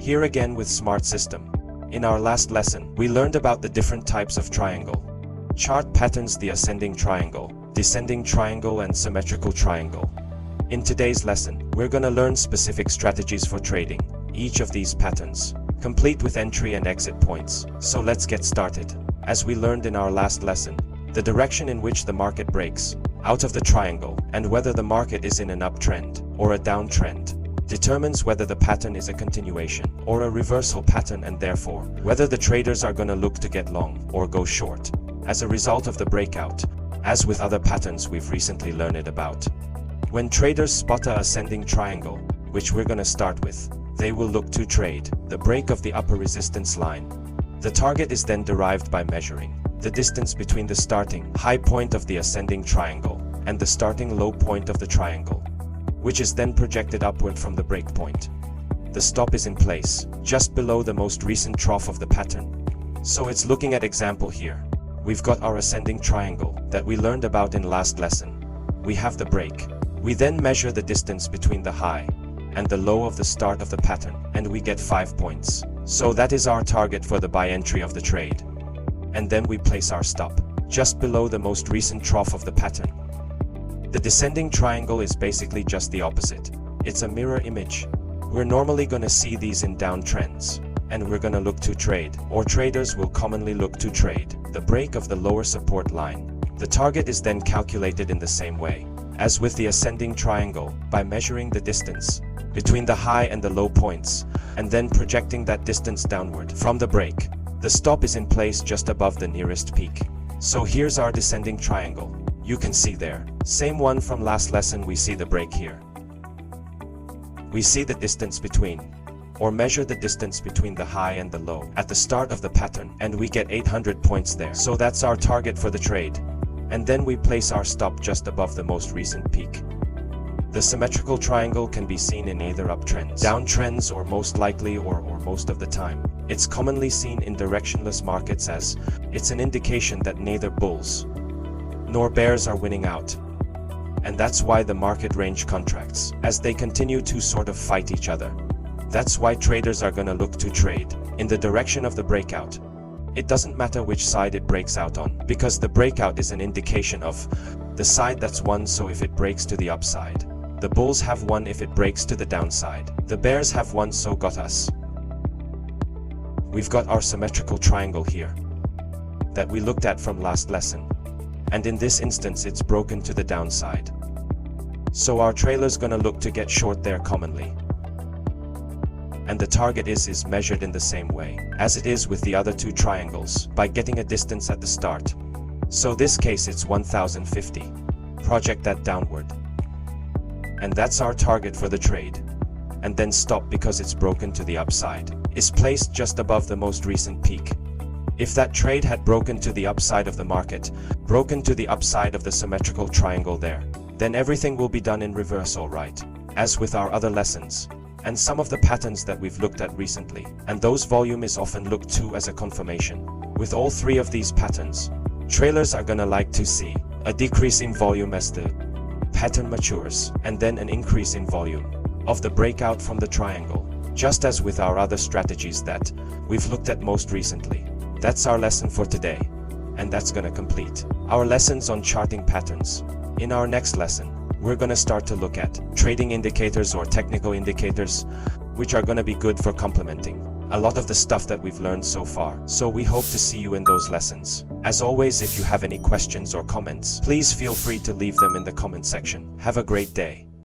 Here again with Smart System. In our last lesson, we learned about the different types of triangle. Chart patterns, the ascending triangle, descending triangle, and symmetrical triangle. In today's lesson, we're gonna learn specific strategies for trading each of these patterns, complete with entry and exit points. So let's get started. As we learned in our last lesson, the direction in which the market breaks out of the triangle and whether the market is in an uptrend or a downtrend determines whether the pattern is a continuation or a reversal pattern, and therefore whether the traders are gonna look to get long or go short as a result of the breakout, as with other patterns we've recently learned about. When traders spot a ascending triangle, which we're gonna start with, they will look to trade the break of the upper resistance line. The target is then derived by measuring the distance between the starting high point of the ascending triangle and the starting low point of the triangle, which is then projected upward from the break point. The stop is in place just below the most recent trough of the pattern. So it's looking at example here. We've got our ascending triangle that we learned about in last lesson. We have the break. We then measure the distance between the high and the low of the start of the pattern, and we get 5 points. So that is our target for the buy entry of the trade. And then we place our stop just below the most recent trough of the pattern. The descending triangle is basically just the opposite. It's a mirror image. We're normally gonna see these in downtrends, and we're gonna look to trade, or traders will commonly look to trade, the break of the lower support line. The target is then calculated in the same way as with the ascending triangle, by measuring the distance between the high and the low points, and then projecting that distance downward from the break. The stop is in place just above the nearest peak. So here's our descending triangle. You can see there, same one from last lesson. We see the break here. We see the distance between, or measure the distance between the high and the low at the start of the pattern, and we get 800 points there. So that's our target for the trade. And then we place our stop just above the most recent peak. The symmetrical triangle can be seen in either uptrends, downtrends, or most likely or most of the time. It's commonly seen in directionless markets, as it's an indication that neither bulls nor bears are winning out. And that's why the market range contracts, as they continue to sort of fight each other. That's why traders are gonna look to trade in the direction of the breakout. It doesn't matter which side it breaks out on, because the breakout is an indication of the side that's won. So if it breaks to the upside, the bulls have won. If it breaks to the downside, the bears have won. So got us. We've got our symmetrical triangle here that we looked at from last lesson. And in this instance, it's broken to the downside. So our trailer's gonna look to get short there commonly. And the target is measured in the same way as it is with the other two triangles, by getting a distance at the start. So this case it's 1050. Project that downward. And that's our target for the trade. And then stop, because it's broken to the upside, is placed just above the most recent peak. If that trade had broken to the upside of the market, broken to the upside of the symmetrical triangle there, then everything will be done in reverse, all right, as with our other lessons and some of the patterns that we've looked at recently. And those volume is often looked to as a confirmation. With all three of these patterns, trailers are gonna like to see a decrease in volume as the pattern matures, and then an increase in volume of the breakout from the triangle, just as with our other strategies that we've looked at most recently. That's our lesson for today, and that's gonna complete our lessons on charting patterns. In our next lesson, we're gonna start to look at trading indicators or technical indicators, which are gonna be good for complementing a lot of the stuff that we've learned so far. So we hope to see you in those lessons. As always, if you have any questions or comments, please feel free to leave them in the comment section. Have a great day.